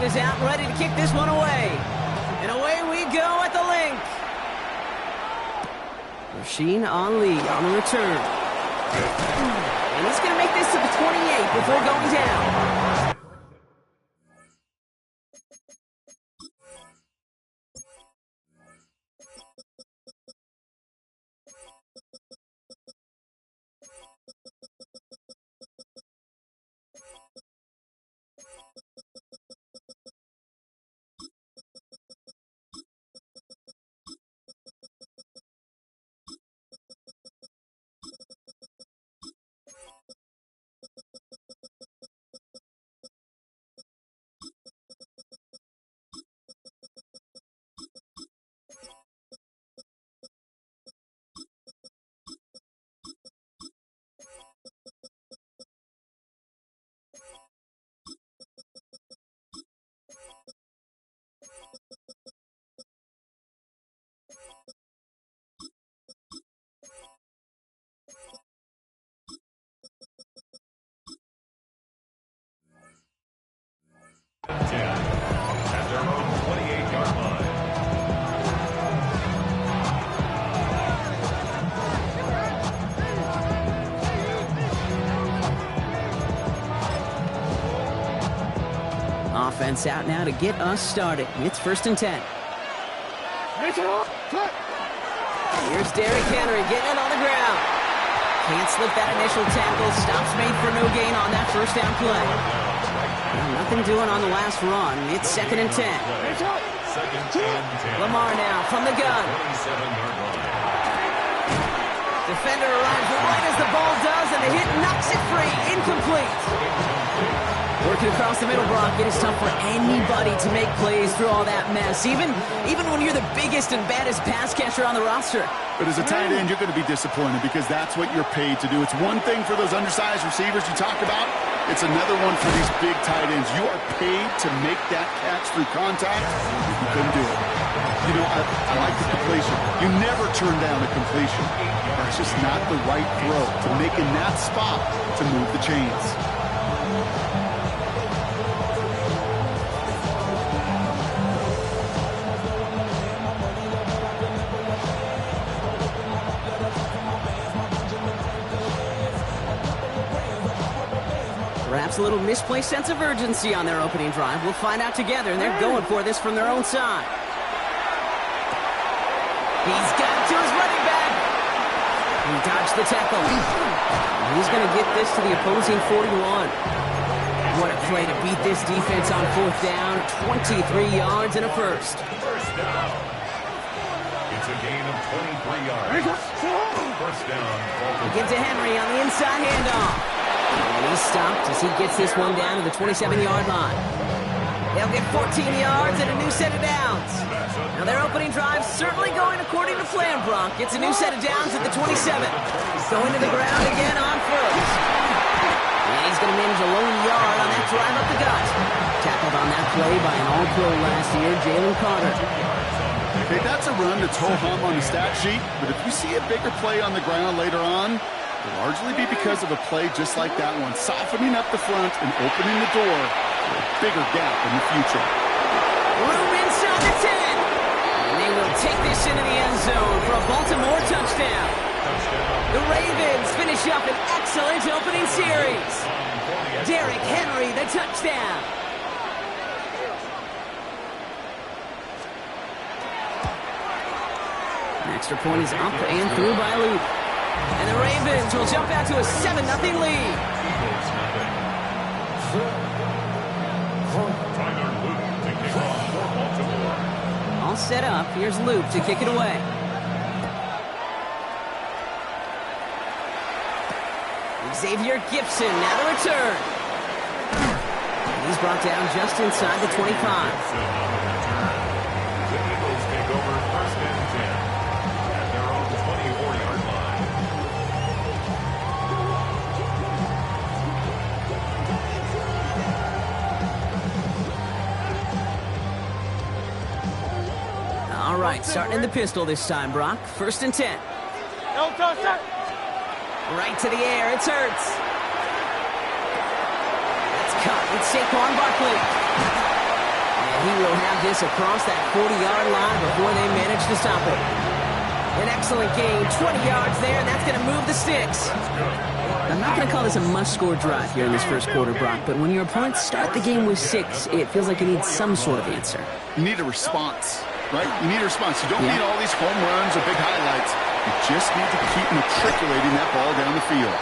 pocket is out, ready to kick this one away. And away we go at the link. Rasheen Ali on the return. And he's going to make this to the 28 before going down. At their own 28-yard line. Offense out now to get us started. It's 1st and 10. Here's Derrick Henry getting it on the ground. Can't slip that initial tackle. Stops made for no gain on that first down play. Well, nothing doing on the last run. It's 2nd and 10. Lamar now from the gun. Defender arrives right as the ball does, and the hit knocks it free. Incomplete. Working across the middle, Brock, it is tough for anybody to make plays through all that mess, even when you're the biggest and baddest pass catcher on the roster. But as a tight end, you're going to be disappointed because that's what you're paid to do. It's one thing for those undersized receivers you talk about. It's another one for these big tight ends. You are paid to make that catch through contact. You couldn't do it. You know, I like the completion. You never turn down a completion. That's just not the right throw to make in that spot to move the chains. Perhaps a little misplaced sense of urgency on their opening drive. We'll find out together, and they're going for this from their own side. He's got it to his running back. He dodged the tackle. He's going to get this to the opposing 41. What a play to beat this defense on 4th down. 23 yards and a first. First down. It's a gain of 23 yards. First down. Get to Henry on the inside handoff. And he's stopped as he gets this one down to the 27-yard line. They'll get 14 yards and a new set of downs. Now their opening drive certainly going according to plan, Brock. It's a new set of downs at the 27. Going to the ground again on first. And he's going to manage a lone yard on that drive up the gut. Tackled on that play by an All-Pro last year, Jalen Carter. Okay, that's a run that's ho-hum on the stat sheet, but if you see a bigger play on the ground later on, it'll largely be because of a play just like that one, softening up the front and opening the door for a bigger gap in the future. Room inside the 10. And they will take this into the end zone for a Baltimore touchdown. The Ravens finish up an excellent opening series. Derrick Henry, the touchdown. An extra point is up and through by Luke. And the Ravens will jump out to a 7-0 lead. All set up. Here's Luke to kick it away. Xavier Gipson now to return. And he's brought down just inside the 25. All right, starting in the pistol this time, Brock. 1st and 10. Right to the air, it's Hurts. That's cut, it's Saquon Barkley. he will have this across that 40-yard line before they manage to stop it. An excellent gain, 20 yards there, and that's going to move the sticks. I'm not going to call this a must-score drive here in this first quarter, Brock, but when your opponents start the game with 6, it feels like you need some sort of answer. You need a response, right? You need a response. You don't need all these home runs or big highlights. You just need to keep matriculating that ball down the field.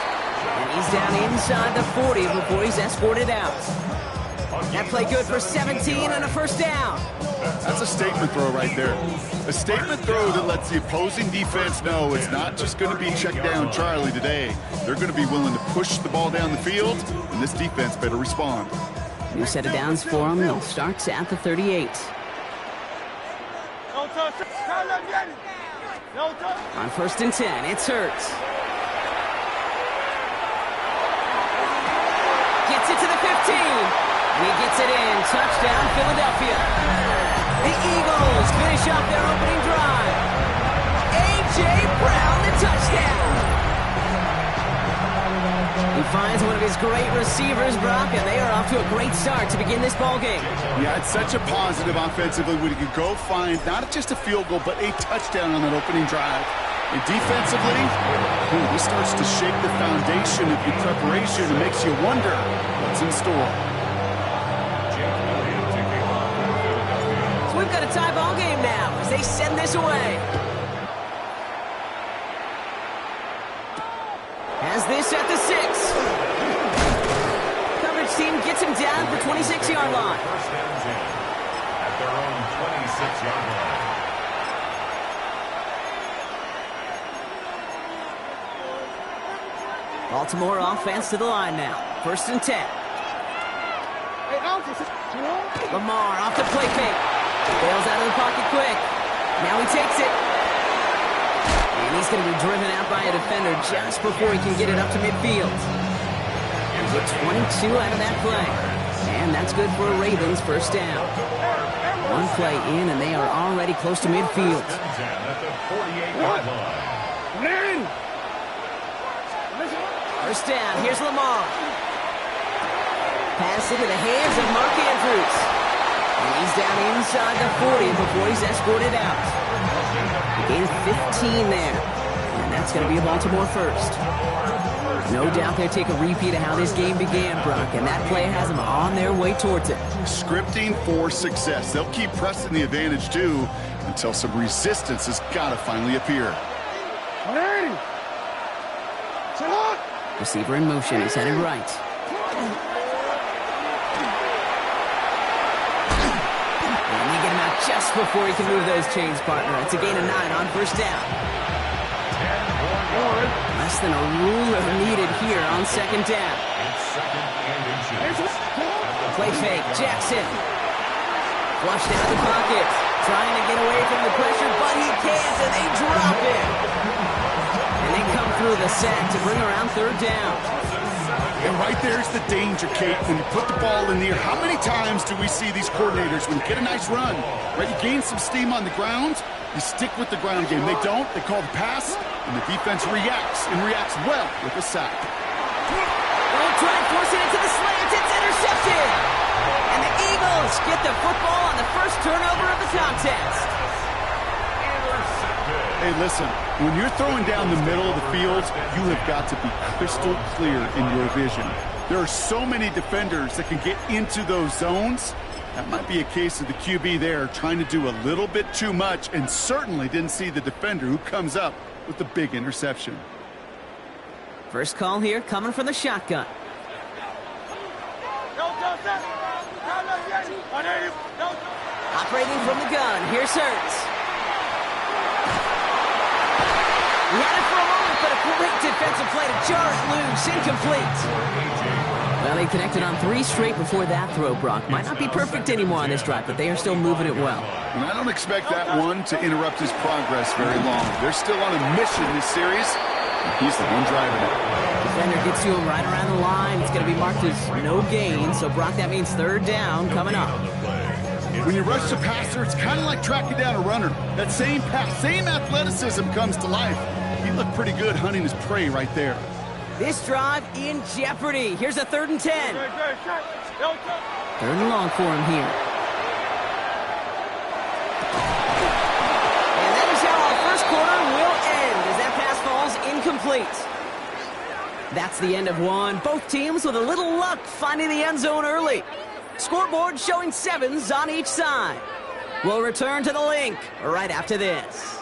And he's down inside the 40 before he's escorted out. That play good for 17 and a first down. That's a statement throw right there. A statement throw that lets the opposing defense know it's not just going to be check down Charlie today. They're going to be willing to push the ball down the field, and this defense better respond. New set of downs for him. They'll start at the 38. On first and 10, it's Hurts. Gets it to the 15. And he gets it in. Touchdown, Philadelphia. The Eagles finish off their opening drive. A.J. Brown, the touchdown. He finds one of his great receivers, Brock, and they are off to a great start to begin this ballgame. Yeah, it's such a positive offensively when you can go find not just a field goal, but a touchdown on that opening drive. And defensively, he starts to shake the foundation of your preparation and makes you wonder what's in store. So we've got a tie ball game now as they send this away. Has this at the 6. Coverage team gets him down for 26-yard line. First down 10 at their own 26-yard line. Baltimore offense to the line now. First and 10. Lamar off the play fake. Bails out of the pocket quick. Now he takes it. And he's going to be driven out by a defender just before he can get it up to midfield. Get 22 out of that play. And that's good for a Ravens first down. One play in, and they are already close to midfield. At the 48-yard line. First down, here's Lamar. Pass into the hands of Mark Andrews. And he's down inside the 40 before he's escorted out. He gained 15 there. And that's going to be a Baltimore first. No doubt they'll take a repeat of how this game began, Brock, and that play has them on their way towards it. Scripting for success. They'll keep pressing the advantage, too, until some resistance has got to finally appear. Receiver in motion. He's headed right. And they get him out just before he can move those chains, partner. It's a gain of 9 on first down. Less than a ruler needed here on second down. Play fake. Jackson. Flushed out of the pocket. Trying to get away from the pressure, but he can't, and they drop it. And they come through the sack to bring around third down. And right there's the danger, Kate. When you put the ball in the air, how many times do we see these coordinators, when you get a nice run, right, you gain some steam on the ground, you stick with the ground game. They don't. They call the pass, and the defense reacts, and reacts well with a sack. They'll try and force it into the slant. It's intercepted. And the Eagles get the football on the first turnover of the contest. Hey, listen, when you're throwing down the middle of the field, you have got to be crystal clear in your vision. There are so many defenders that can get into those zones. That might be a case of the QB there trying to do a little bit too much and certainly didn't see the defender who comes up with the big interception. First call here coming from the shotgun. Operating from the gun, here's Hurts. He had it for a moment, but a great defensive play to jar it loose, incomplete. Well, they connected on 3 straight before that throw, Brock. Might not be perfect anymore on this drive, but they are still moving it well. And I don't expect that one to interrupt his progress very long. They're still on a mission this series, and he's the one driving it. Defender gets to him right around the line. It's going to be marked as no gain, so Brock, that means third down coming up. When you rush the passer, it's kind of like tracking down a runner. That same pass, same athleticism comes to life. He looked pretty good hunting his prey right there. This drive in jeopardy. Here's a 3rd and 10. 3rd and long for him here. incomplete. That's the end of one. Both teams with a little luck finding the end zone early. Scoreboard showing 7s on each side. We'll return to the link right after this.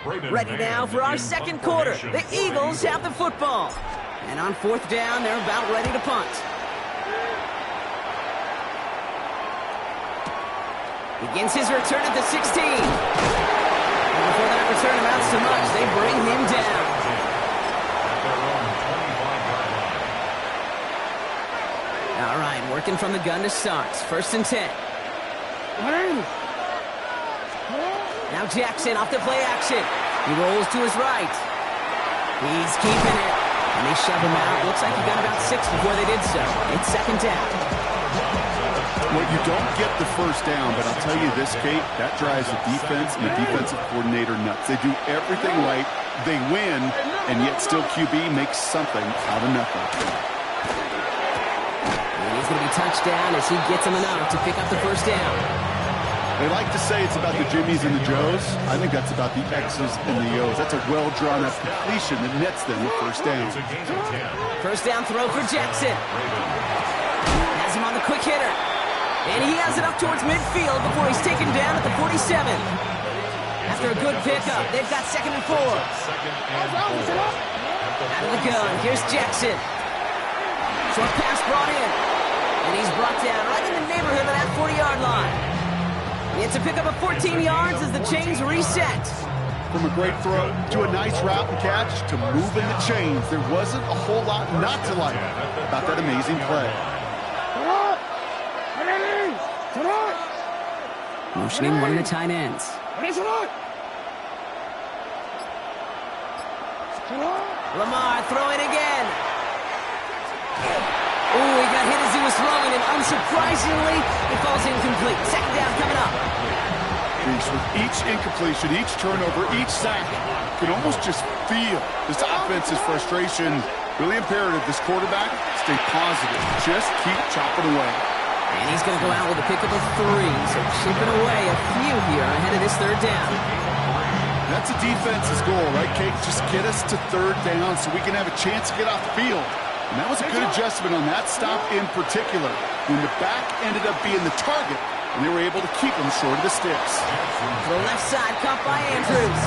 Ready now for our second quarter. The Eagles have the football. And on 4th down, they're about ready to punt. Begins his return at the 16. And before that return amounts to much, they bring him down. All right, working from the gun to start. 1st and 10. Now Jackson off the play action. He rolls to his right. He's keeping it. And they shove him out. Looks like he got about 6 before they did so. It's 2nd down. Well, you don't get the 1st down, but I'll tell you this, Kate, that drives the defense and the defensive coordinator nuts. They do everything right. They win, and yet still QB makes something out of nothing. And he's going to be touched down as he gets him enough to pick up the 1st down. They like to say it's about the Jimmies and the Joes. I think that's about the X's and the O's. That's a well-drawn-up completion that nets them the 1st down. 1st down throw for Jackson. Has him on the quick hitter. And he has it up towards midfield before he's taken down at the 47. After a good pickup, they've got 2nd and 4. Out of the gun, here's Jackson. Short pass brought in. And he's brought down right in the neighborhood of that 40-yard line. It's a pickup of 14 yards as the chains reset. From a great throw to a nice route and catch to moving the chains, there wasn't a whole lot not to like about that amazing play. Motioning one of the tight ends. Lamar throwing again. Ooh, he got hit as he was throwing, and unsurprisingly, it falls incomplete. 2nd down coming up. With each incompletion, each turnover, each sack, you can almost just feel this offense's frustration. Really imperative, this quarterback, stay positive. Just keep chopping away. And he's going to go out with a pickup of 3, so chipping away a few here ahead of this 3rd down. That's a defense's goal, right, Kate? Just get us to 3rd down so we can have a chance to get off the field. And that was a good adjustment on that stop in particular, when the back ended up being the target, and they were able to keep him short of the sticks. The left side caught by Andrews.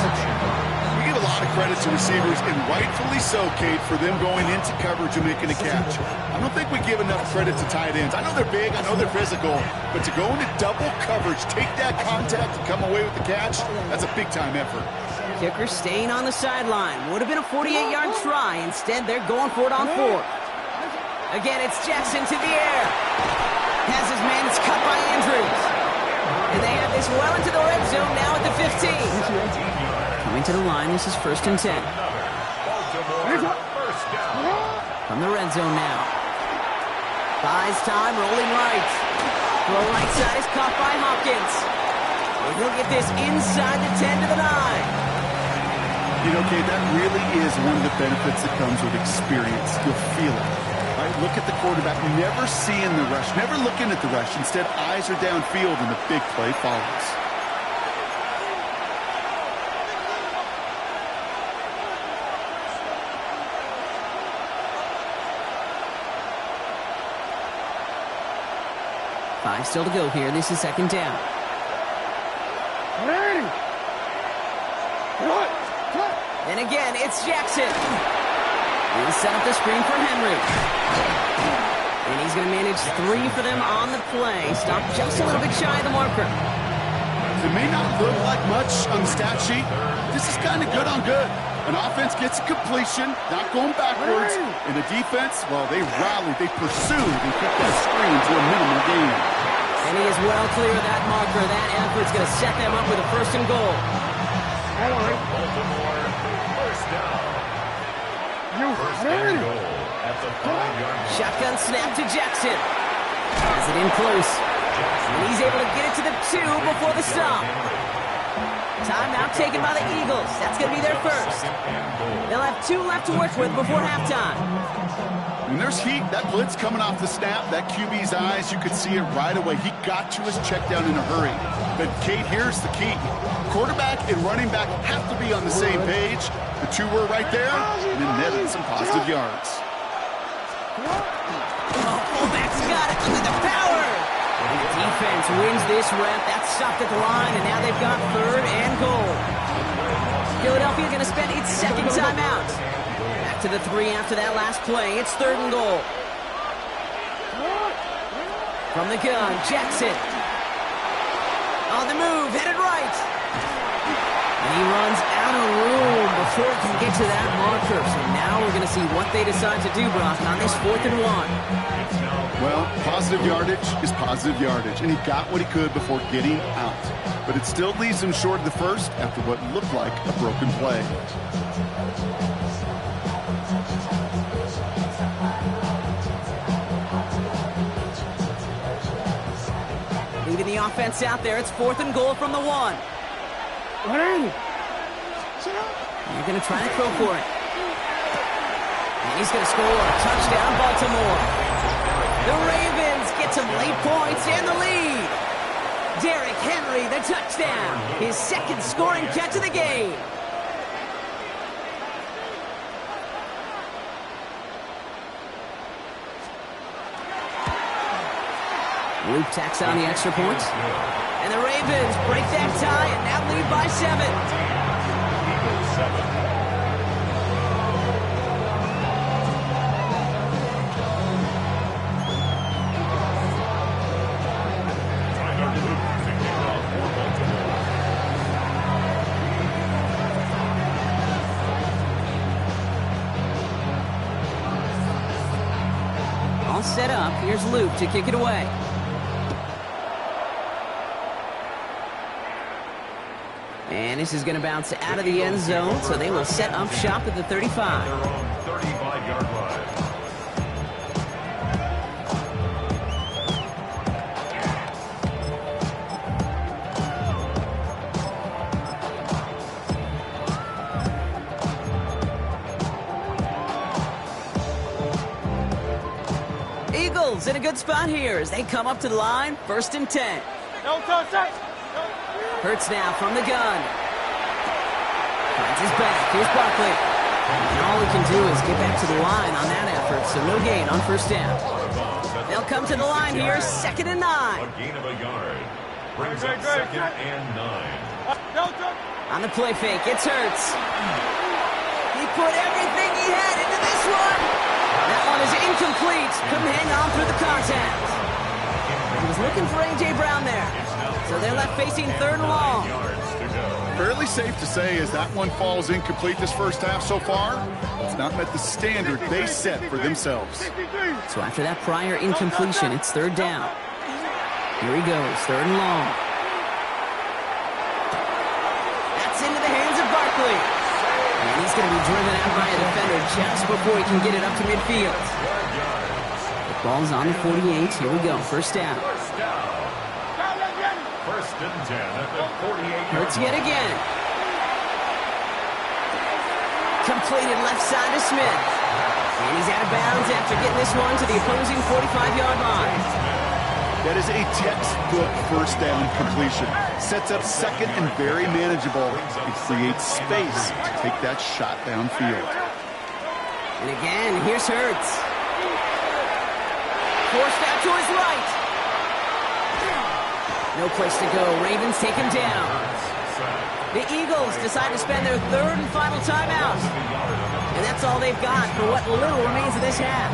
We give a lot of credit to receivers, and rightfully so, Kate, for them going into coverage and making a catch. I don't think we give enough credit to tight ends. I know they're big, I know they're physical, but to go into double coverage, take that contact, and come away with the catch, that's a big-time effort. Kicker staying on the sideline. Would have been a 48-yard try. Instead, they're going for it on 4th. Again, it's Jackson to the air. Has his man. It's cut by Andrews. And they have this well into the red zone now at the 15. Coming to the line, this is 1st and 10. From the red zone now. Buys time, rolling right. Throw right side is caught by Hopkins. And he'll get this inside the 10 to the 9. You know, Kate, that really is one of the benefits that comes with experience. You'll feel it. Right? Look at the quarterback, never seeing the rush, never looking at the rush. Instead, eyes are downfield, and the big play follows. Five still to go here. This is 2nd down. And again, it's Jackson. He'll set up the screen for Henry. And he's going to manage 3 for them on the play. Stop just a little bit shy of the marker. It may not look like much on the stat sheet. This is kind of good on good. An offense gets a completion, not going backwards. And the defense, well, they rallied, they pursued, and kept that screen to a minimal gain. And he is well clear of that marker. That effort's going to set them up with a 1st and goal. Baltimore, 1st down. 1st and goal at the 5-yard line. Shotgun snap to Jackson. Has it in close. And he's able to get it to the 2 before the stop. Timeout taken by the Eagles. That's going to be their first. They'll have 2 left to work with before halftime. When there's heat, that blitz coming off the snap, that QB's eyes, you could see it right away. He got to his check down in a hurry. But, Kate, here's the key. Quarterback and running back have to be on the same page. The 2 were right there, and then netted some positive yards. Oh, fullback's got it. Look at the power. The defense wins this rep. That's stopped at the line, and now they've got 3rd and goal. Philadelphia going to spend its 2nd timeout. Back to the 3 after that last play. It's 3rd and goal. From the gun, Jackson. On the move, headed right. And he runs out of room before he can get to that marker. So now we're going to see what they decide to do, Brock, on this 4th and 1. Well, positive yardage is positive yardage, and he got what he could before getting out. But it still leaves him short of the first after what looked like a broken play. Leaving the offense out there, it's 4th and goal from the 1. You're going to try to throw for it. And he's going to score. Touchdown, Baltimore. The Ravens get some late points and the lead. Derrick Henry, the touchdown. His 2nd scoring catch of the game. Luke tacks on the extra point. And the Ravens break that tie and now lead by 7. All set up. Here's Luke to kick it away. And this is going to bounce out of the end zone, so they will set up shop at the 35. They're on 35-yard line. Eagles in a good spot here as they come up to the line, 1st and 10. Hurts now from the gun. Finds his back. Here's Barkley. And all he can do is get back to the line on that effort, so no gain on 1st down. They'll come to the line here, 2nd and 9. A gain of a yard. Brings up 2nd and 9. On the play fake, it's Hurts. He put everything he had into this one. That one is incomplete. Couldn't hang on through the contact. He was looking for A.J. Brown there. So they're left facing 3rd and long. Fairly safe to say as that one falls incomplete this first half so far, it's not met the standard they set for themselves. So after that prior incompletion, it's 3rd down. Here he goes, 3rd and long. That's into the hands of Barkley. And he's going to be driven out by a defender just before he can get it up to midfield. The ball's on the 48. Here we go, 1st down. 1st and 10 at the 48. Hurts yet again. Completed left side to Smith. And he's out of bounds after getting this one to the opposing 45-yard line. That is a textbook 1st down completion. Sets up 2nd and very manageable. It creates space to take that shot downfield. And again, here's Hurts. Forced out to his right. No place to go. Ravens take him down. The Eagles decide to spend their 3rd and final timeout. And that's all they've got for what little remains of this half.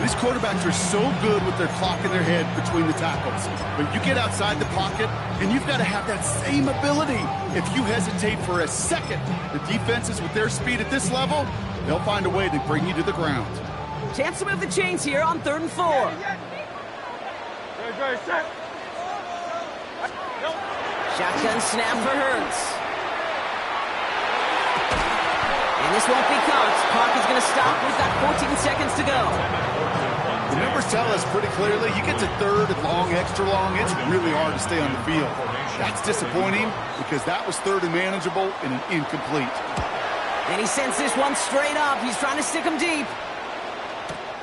These quarterbacks are so good with their clock in their head between the tackles. But you get outside the pocket, and you've got to have that same ability. If you hesitate for a second, the defenses with their speed at this level, they'll find a way to bring you to the ground. Chance to move the chains here on 3rd and 4. Shotgun snap for Hurts. And this won't be caught. Clock is going to stop. We've got 14 seconds to go. The numbers tell us pretty clearly, you get to third and long, extra long, it's really hard to stay on the field. That's disappointing because that was third and manageable and an incomplete. And he sends this one straight up. He's trying to stick him deep.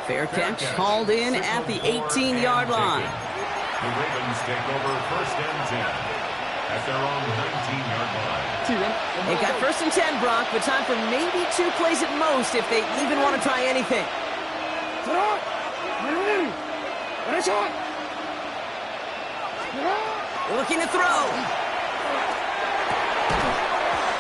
Fair catch called in at the 18-yard line. The Ravens take over first and 10 at their own 19-yard line. They got first and 10, Brock, but time for maybe 2 plays at most if they even want to try anything. Looking to throw.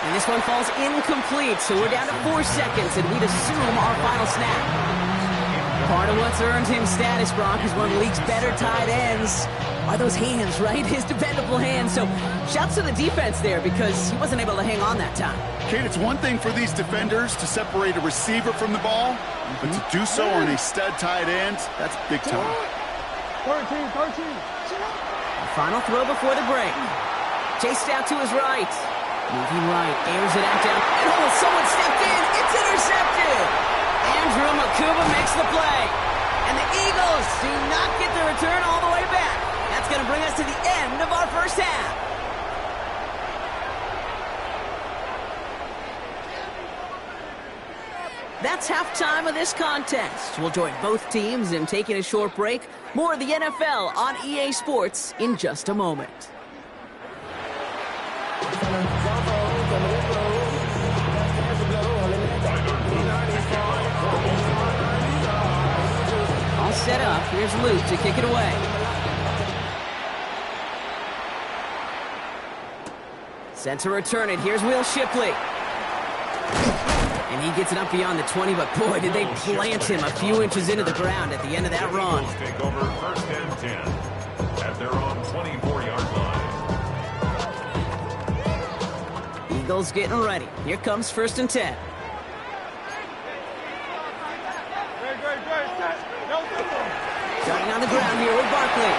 And this one falls incomplete, so we're down to 4 seconds, and we'd assume our final snap. Part of what's earned him status, Brock, is one of the league's better tight ends. Are those hands, right? His dependable hands. So shouts to the defense there because he wasn't able to hang on that time. Kate, it's one thing for these defenders to separate a receiver from the ball, but to do so on a stud tight end, that's big time. 13. The final throw before the break. Chased out to his right. Moving right, airs it out down. And oh, someone stepped in. It's intercepted. Andrew Mukuba makes the play. And the Eagles do not get the return all the way back. That's going to bring us to the end of our first half. That's halftime of this contest. We'll join both teams in taking a short break. More of the NFL on EA Sports in just a moment. All set up. Here's Luke to kick it away. Set to return it. Here's Will Shipley. And he gets it up beyond the 20, but boy, did they plant him a few inches into the ground at the end of that run. Take over first and 10 at their own 24-yard line. Eagles getting ready. Here comes first and 10. Starting on the ground here with Barkley.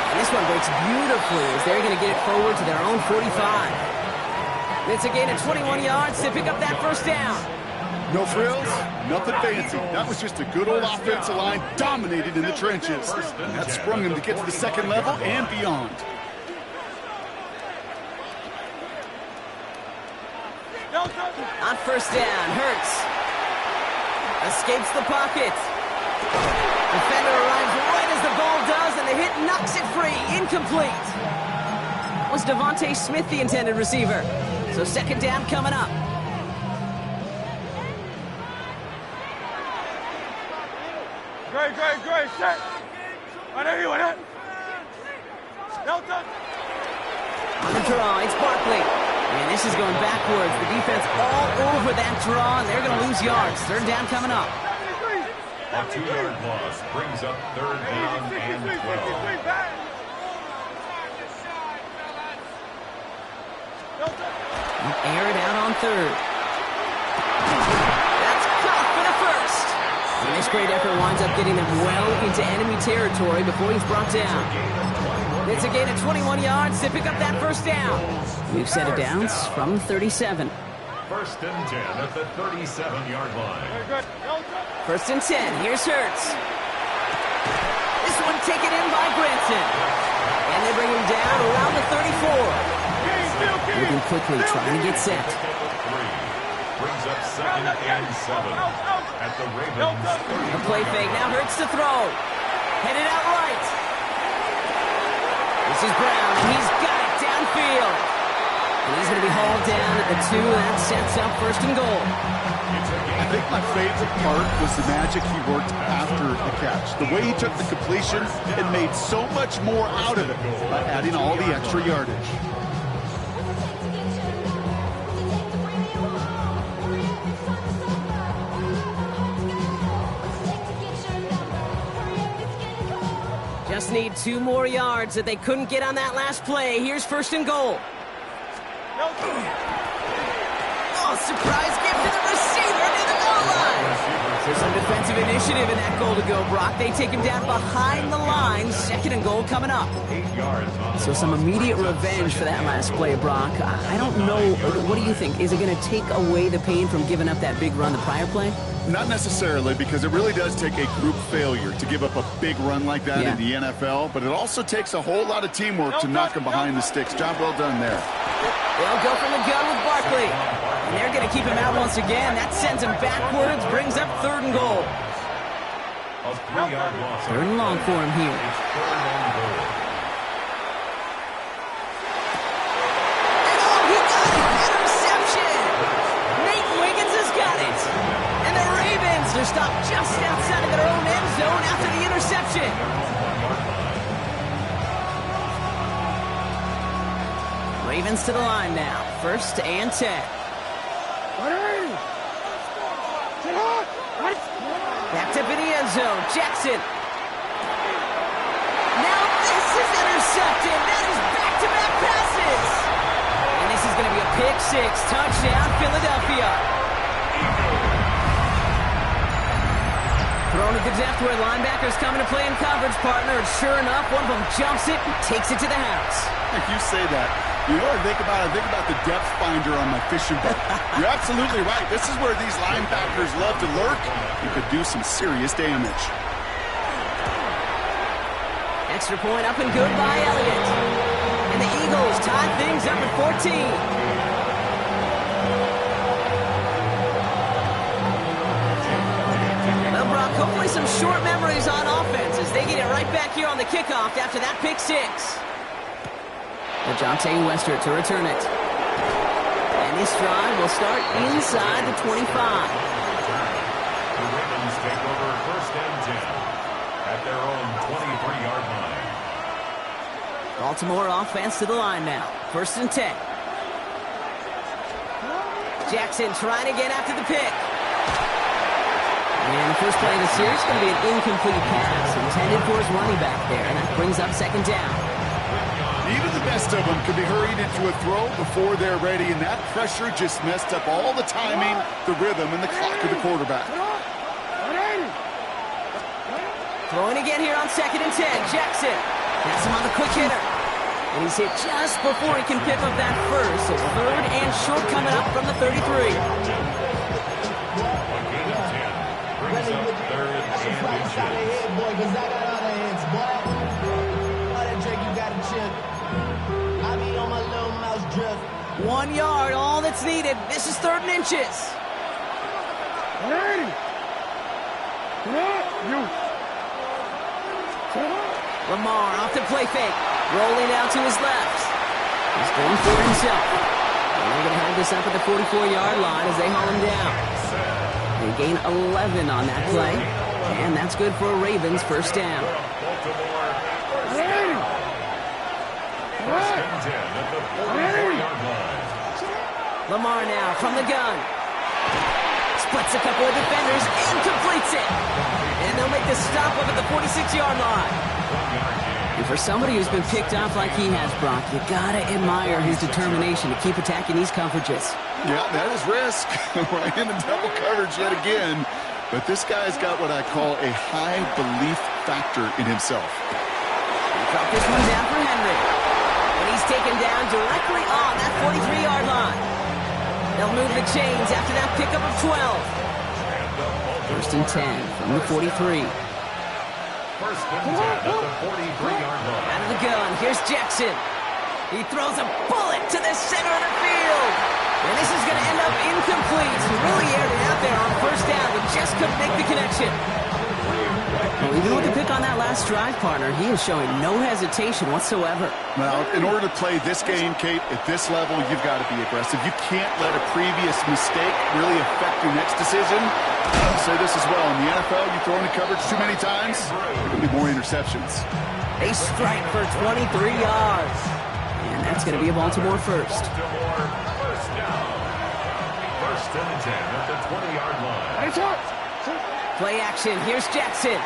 And this one breaks beautifully as they're going to get it forward to their own 45. It's a gain of 21 yards to pick up that first down. No frills, nothing fancy. That was just a good old offensive line dominated in the trenches. And that sprung him to get to the second level and beyond. On first down, Hurts escapes the pocket. Defender arrives right as the ball does, and the hit knocks it free. Incomplete. Was Devontae Smith the intended receiver? So second down coming up. Great, set. I know it. Delta. On the draw, it's Barkley. And this is going backwards. The defense all over that draw, and they're going to lose yards. Third down coming up. A 2-yard loss brings up third down and 12. Air it out on third. That's caught for the first. And this great effort winds up getting them well into enemy territory before he's brought down. It's a gain of 21 yards to pick up that first down. New set of downs from 37. First and 10 at the 37-yard line. First and 10. Here's Hurts. This one taken in by Granson. And they bring him down around the 34. Moving quickly, trying to get set. Brings up second and 7 at the Ravens. A play fake. Now Hurts to throw. Headed out right. This is Brown, and he's got it downfield. And he's going to be hauled down at the 2. That sets up first and goal. I think my favorite part was the magic he worked after the catch. The way he took the completion and made so much more out of it by adding all the extra yardage. Just need 2 more yards that they couldn't get on that last play. Here's first and goal. Oh, surprise gift to the receiver near the goal line. So some Some defensive initiative in that goal to go, Brock. They take him down behind the line. 2nd and goal coming up. 8 yards on So some immediate revenge for that last play, Brock. I don't know. What do you think? Is it going to take away the pain from giving up that big run the prior play? Not necessarily, because it really does take a group failure to give up a big run like that in the NFL, but it also takes a whole lot of teamwork to knock him behind the sticks. Job well done there. They'll go from the gun with Barkley. And they're going to keep him out once again. That sends him backwards, brings up 3rd and goal. a 3-yard loss. 3rd and long for him here. It's 3rd and goal. And oh, he got it! Interception! Nate Wiggins has got it! And the Ravens are stopped just outside of their own end zone after the interception. Ravens to the line now. 1st and 10. Back to the end zone. Jackson. Now this is intercepted. That is back-to-back passes. And this is going to be a pick 6. Touchdown, Philadelphia. Thrown at the depth where linebackers coming to play in coverage, partner. And sure enough, one of them jumps it and takes it to the house. You say that. You know what I think about? I think about the depth finder on my fishing boat. You're absolutely right. This is where these linebackers love to lurk. You could do some serious damage. Extra point up and good by Elliott. And the Eagles tie things up at 14. Well, Brock, hopefully some short memories on offense as they get it right back here on the kickoff after that pick 6. DeJounte Western to return it. And this drive will start inside the 25. The Ravens take over 1st and 10 at their own 23-yard line. Baltimore offense to the line now. 1st and 10. Jackson trying to get after the pick. And the first play of the series is going to be an incomplete pass intended for his running back there. And that brings up 2nd down. Even the best of them could be hurried into a throw before they're ready, and that pressure just messed up all the timing, the rhythm, and the clock of the quarterback. Throwing again here on 2nd and 10. Jackson has him on the quick hitter. And he's hit just before he can pick up that first. So 3rd and short coming up from the 33. A gain of 10 brings up 3rd and inches. 1 yard, all that's needed. This is 3rd and inches. Lamar off the play fake. Rolling out to his left. He's going for himself. And they're going to hold this up at the 44-yard line as they haul him down. They gain 11 on that play. And that's good for a Ravens 1st down. First and 10 at the 44-yard line. Lamar now from the gun. Splits a couple of defenders and completes it. And they'll make the stop up at the 46-yard line. And for somebody who's been picked off like he has, Brock, you gotta admire his determination to keep attacking these coverages. Yeah, that is risk. Right in the double coverage yet again. But this guy's got what I call a high belief factor in himself. Drop this one down for Henry. And he's taken down directly on that 43-yard line. They'll move the chains after that pickup of 12. 1st and 10 from the 43. 1st and 10 at the 43-yard line. Out of the gun, here's Jackson. He throws a bullet to the center of the field. And this is going to end up incomplete. He really aired it out there on 1st down, but just couldn't make the connection. Well, even with the pick on that last drive, partner, he is showing no hesitation whatsoever. Well, in order to play this game, Kate, at this level, you've got to be aggressive. You can't let a previous mistake really affect your next decision. I'll say this as well. In the NFL, you throw into coverage too many times, there could be more interceptions. They strike for 23 yards. And that's going to be a Baltimore 1st. Baltimore 1st down. 1st and 10 at the 20-yard line. Play action. Here's Jackson.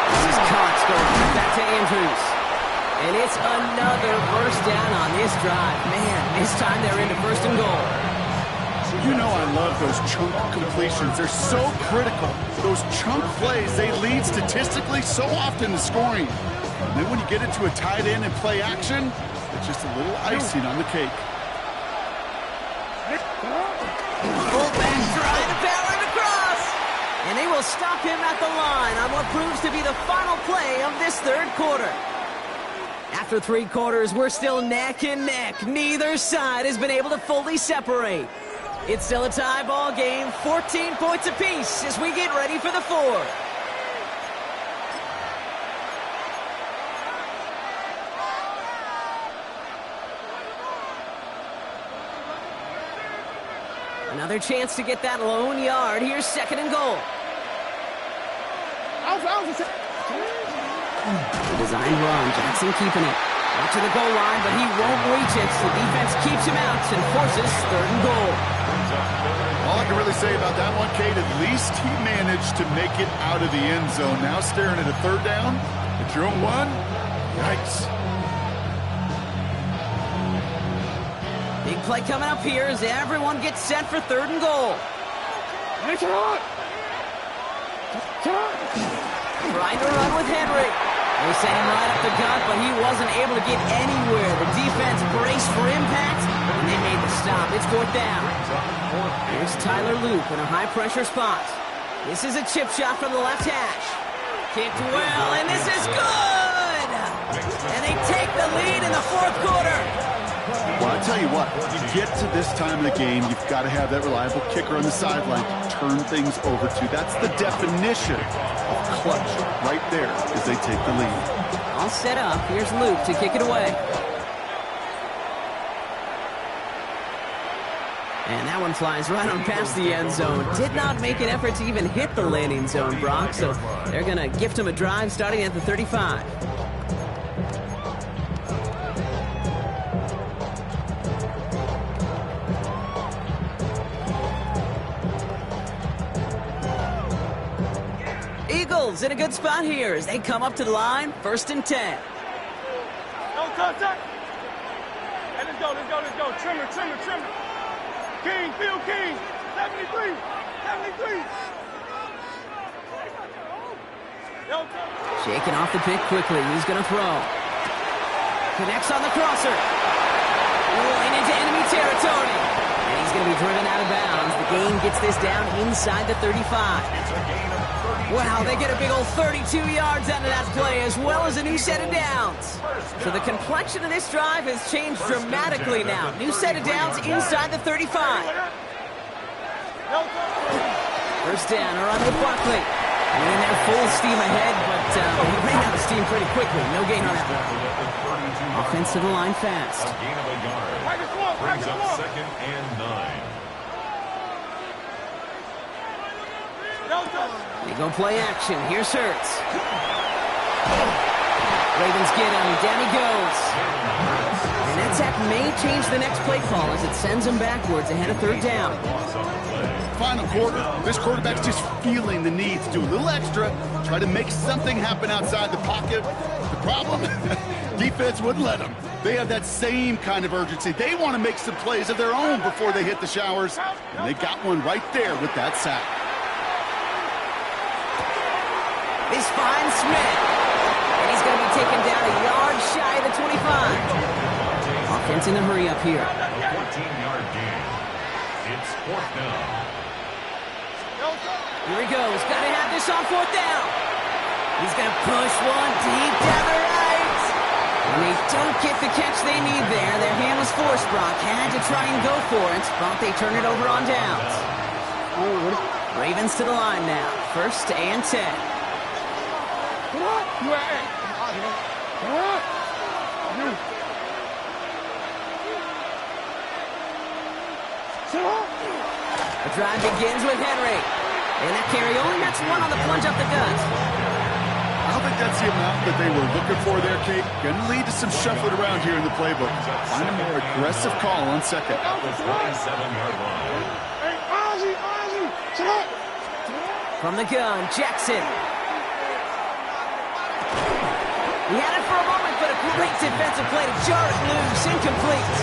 This is Cox going back to Andrews. And it's another 1st down on this drive. Man, this time they're into 1st and goal. You know I love those chunk completions. They're so critical. Those chunk plays, they lead statistically so often to scoring. And then when you get into a tight end and play action, it's just a little icing on the cake. Fullback trying to barrel it across. And they will stop him at the line on what proves to be the final play of this third quarter. After 3 quarters, we're still neck and neck. Neither side has been able to fully separate. It's still a tie ball game, 14 points apiece as we get ready for the fourth. Another chance to get that lone yard. Here's 2nd and goal. The design run, Jackson keeping it. Out to the goal line, but he won't reach it. The defense keeps him out and forces 3rd and goal. All I can really say about that one, Kate, at least he managed to make it out of the end zone. Now staring at a 3rd down at your own 1. Yikes. Big play coming up here as everyone gets set for 3rd and goal. Trying to run with Henry. They sent him right up the gut, but he wasn't able to get anywhere. The defense braced for impact, and they made the stop. It's 4th down. Here's Tyler Loop in a high-pressure spot. This is a chip shot from the left hash. Kicked well, and this is good! And they take the lead in the 4th quarter. Well, I tell you what, you get to this time of the game, you've got to have that reliable kicker on the sideline to turn things over to. That's the definition of clutch right there as they take the lead. All set up. Here's Luke to kick it away. And that one flies right on past the end zone. Did not make an effort to even hit the landing zone, Brock, so they're going to gift him a drive starting at the 35. Eagles in a good spot here as they come up to the line. 1st and 10. Tuck. Hey, let's go. Trimmer. King, Phil King. 73. Shaking off the pick quickly. He's going to throw. Connects on the crosser. Rolling into enemy territory. And he's going to be driven out of bounds. The game gets this down inside the 35. Wow, they get a big old 32 yards out of that play, as well as a new set of downs. So the complexion of this drive has changed dramatically now. New set of downs inside the 35. 1st down, around with Barkley. And they're full steam ahead, but he ran out of steam pretty quickly. No gain on that one. Offense to the line fast. A gain of a yard. Brings up 2nd and 9. They go play action. Here's Hurts. Ravens get him. Down he goes. And that sack may change the next play call as it sends them backwards ahead of 3rd down. Final quarter, this quarterback's just feeling the need to do a little extra, try to make something happen outside the pocket. The problem? Defense wouldn't let them. They have that same kind of urgency. They want to make some plays of their own before they hit the showers. And they got one right there with that sack. This finds Smith. And he's going to be taken down a yard shy of the 25. Offense in a hurry up here. 14-yard gain. It's 4th down. Here he goes. Got to have this on 4th down. He's going to push one deep down the right. And they don't get the catch they need there. Their hand was forced, Brock. Had to try and go for it, but they turn it over on downs. Ravens to the line now. 1st and 10. The drive begins with Henry. And that carry only gets one on the plunge up the gut. I don't think that's the amount that they were looking for there, Kate. Going to lead to some shuffling around here in the playbook. Find a more aggressive call on 2nd. The 47-yard line. From the gun, Jackson. He had it for a moment, but a great defensive play to jar it loose. Incomplete.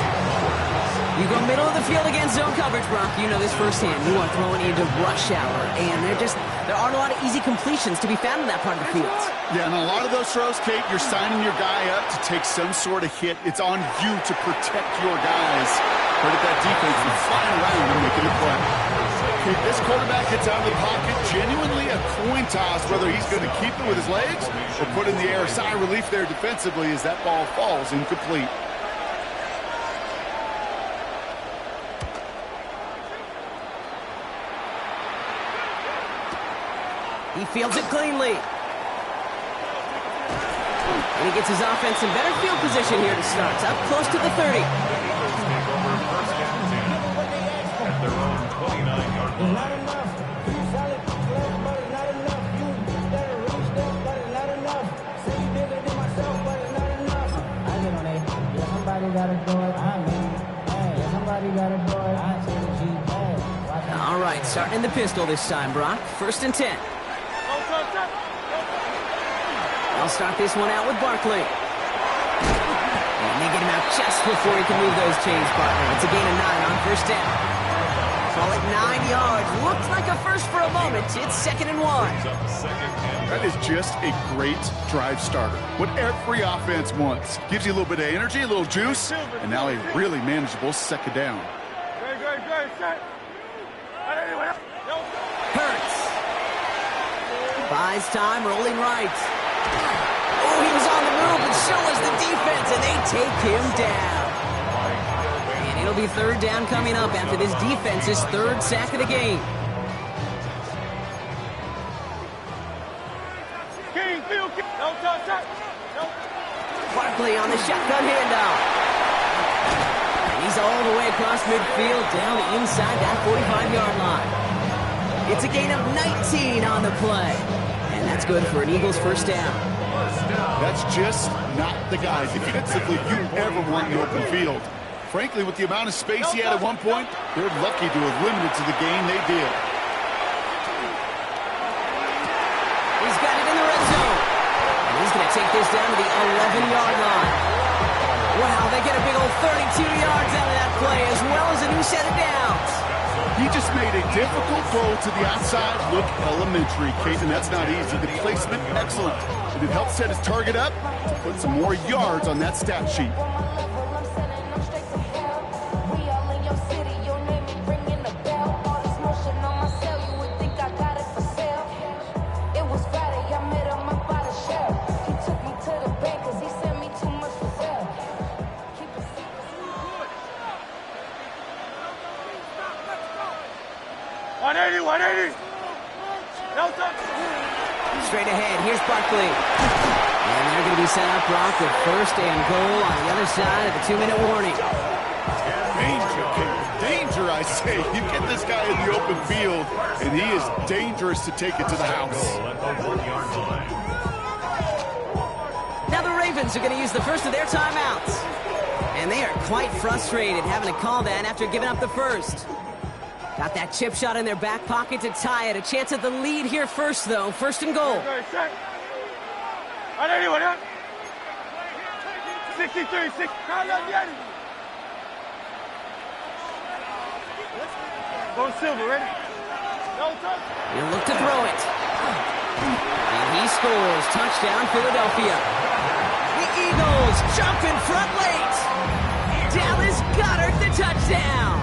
You go middle of the field against zone coverage, Brock. You know this firsthand. You are throwing into rush hour, and there aren't a lot of easy completions to be found in that part of the field. Yeah, and a lot of those throws, Kate, you're signing your guy up to take some sort of hit. It's on you to protect your guys. Credit that defense for flying around and making a play. Kate, this quarterback gets out of the pocket, genuinely a coin toss, whether he's going to keep it with his legs or put in the air. Sigh of relief there defensively as that ball falls incomplete. He fields it cleanly. And he gets his offense in better field position here to start. It's up close to the 30. Eagles take over first and 10 at their own 29-yard line. All right, starting in the pistol this time, Brock. First and 10. They'll start this one out with Barkley. And they get him out just before he can move those chains, partner. It's a gain of 9 on first down. Call it 9 yards. Looks like a first for a moment. It's 2nd and 1. That is just a great drive starter. What every offense wants. Gives you a little bit of energy, a little juice, and now a really manageable second down. Hurts. Buys time, rolling right. Oh, he was on the move, and so was the defense, and they take him down. And it'll be 3rd down coming up after this defense's 3rd sack of the game. Barkley on the shotgun handoff. And he's all the way across midfield, down inside that 45-yard line. It's a gain of 19 on the play. And that's good for an Eagles first down. That's just not the guy defensively you ever want in the open field. Frankly, with the amount of space he had at one point, they're lucky to have limited to the game they did. He's got it in the red zone. And he's going to take this down to the 11-yard line. Wow, they get a big old 32 yards out of that play, as well as a new set of downs. He just made a difficult throw to the outside look elementary, Kate, and that's not easy. The placement, excellent. And it helped set his target up to put some more yards on that stat sheet. Straight ahead, here's Barkley. And they're going to be set up, Brock, with 1st and goal on the other side of the 2-minute warning. Danger, I say. You get this guy in the open field, and he is dangerous to take it to the house. Now the Ravens are going to use the first of their timeouts. And they are quite frustrated having to call that after giving up the first. Got that chip shot in their back pocket to tie it. A chance at the lead here first, though. 1st and goal. 63, 6. Go Silver, ready? He'll look to throw it. And he scores. Touchdown, Philadelphia. The Eagles jump in front late. Dallas Goedert the touchdown.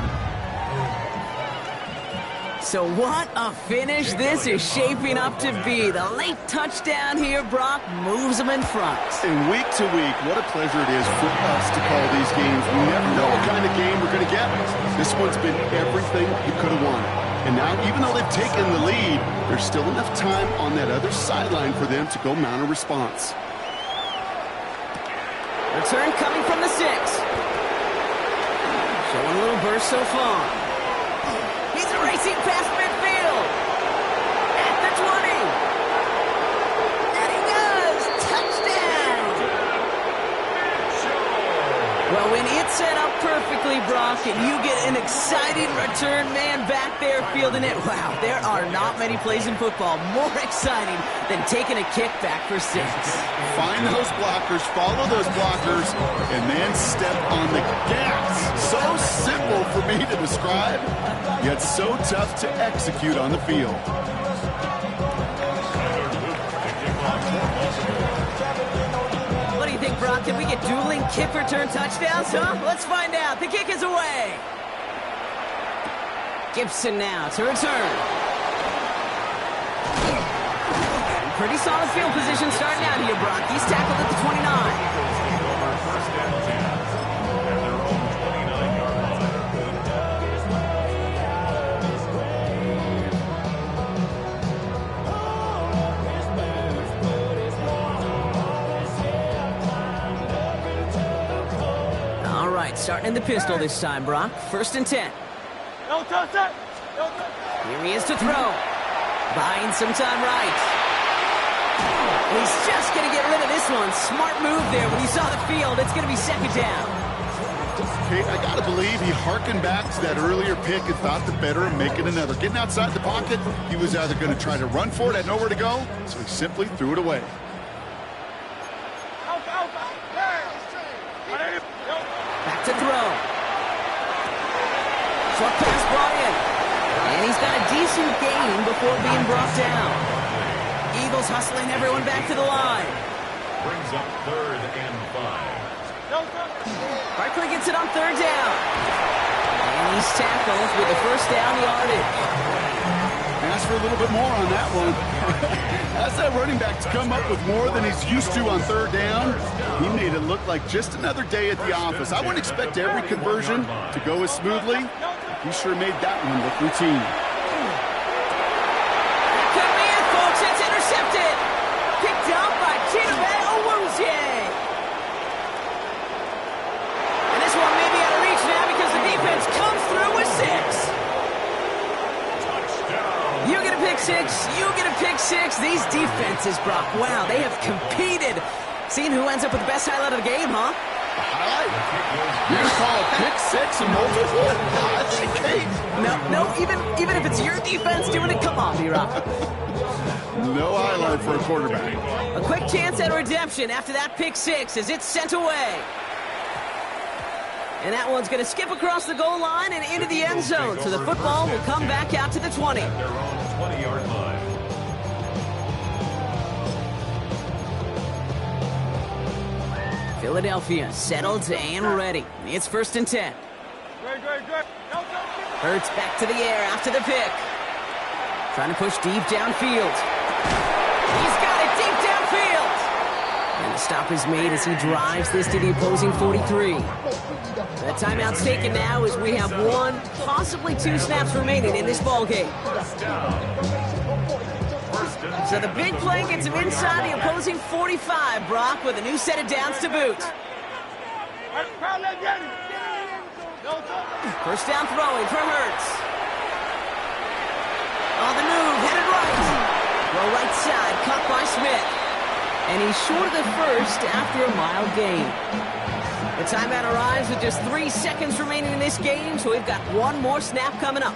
So what a finish this is shaping up to be. The late touchdown here, Brock, moves them in front. And week to week, what a pleasure it is for us to call these games. We never know what kind of game we're going to get. This one's been everything you could have wanted. And now, even though they've taken the lead, there's still enough time on that other sideline for them to go mount a response. Return coming from the 6. Showing a little burst so far. He's racing past midfield. At the 20. And he does. Touchdown. Well, when it's set up perfectly, Brock, and you get an exciting return man back there fielding it. Wow, there are not many plays in football more exciting than taking a kick back for 6. Find those blockers, follow those blockers, and then step on the gas. So simple for me to describe, yet so tough to execute on the field. What do you think, Brock? Can we get dueling kick return touchdowns, huh? Let's find out. The kick is away. Gibson now to return. Pretty solid field position starting out here, Brock. He's tackled at the 29. First and 10 at their own 29-yard line. All right, starting in the pistol this time, Brock. First and 10. Don't touch that. Don't touch that. Here he is to throw. Buying some time right. He's just going to get rid of this one. Smart move there when he saw the field. It's going to be second down. Kate, I got to believe he hearkened back to that earlier pick and thought the better of making another. Getting outside the pocket, he was either going to try to run for it, had nowhere to go, so he simply threw it away. Back to throw. Short pass brought in. And he's got a decent gain before being brought down. Eagles hustling everyone back to the line. Brings up 3rd and 5. Barkley gets it on 3rd down. And he's tackled with the first down yardage. Ask for a little bit more on that one. As that running back's come up with more than he's used to on 3rd down, he made it look like just another day at the office. I wouldn't expect every conversion to go as smoothly. He sure made that one look routine. Come in, folks. It's intercepted. Picked up by Chidobe Awuzie. And this one may be out of reach now because the defense comes through with 6. You get a pick 6. You get a pick 6. These defenses, Brock, wow, they have competed. Seeing who ends up with the best highlight of the game, huh? Highlight? You're going to call a pick 6 and multiple? I think 8. No, even if it's your defense doing it, come on, B-Rock. No highlight for a quarterback. A quick chance at redemption after that pick 6 as it's sent away. And that one's going to skip across the goal line and into the end zone. So the football will come back out to the 20. At their own 20-yard line. Philadelphia settled and ready. It's 1st and 10. Hurts back to the air after the pick. Trying to push deep downfield. He's got it deep downfield. And the stop is made as he drives this to the opposing 43. The timeout's taken now as we have 1, possibly 2 snaps remaining in this ballgame. So the big play gets him inside the opposing 45, Brock, with a new set of downs to boot. First down throwing for Hurts. On the move, headed right. Well, right side, caught by Smith. And he's short of the first after a mild gain. The timeout arrives with just 3 seconds remaining in this game, so we've got 1 more snap coming up.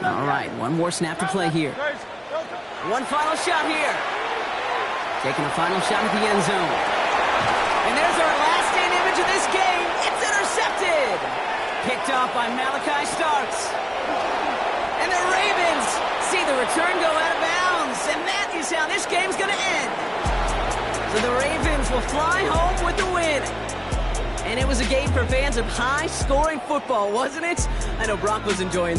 All right, 1 more snap to play here. 1 final shot here. Taking a final shot at the end zone. And there's our last stand image of this game. It's intercepted. Picked off by Malachi Starks. And the Ravens see the return go out of bounds. And that is how this game's going to end. So the Ravens will fly home with the win. And it was a game for fans of high-scoring football, wasn't it? I know Brock was enjoying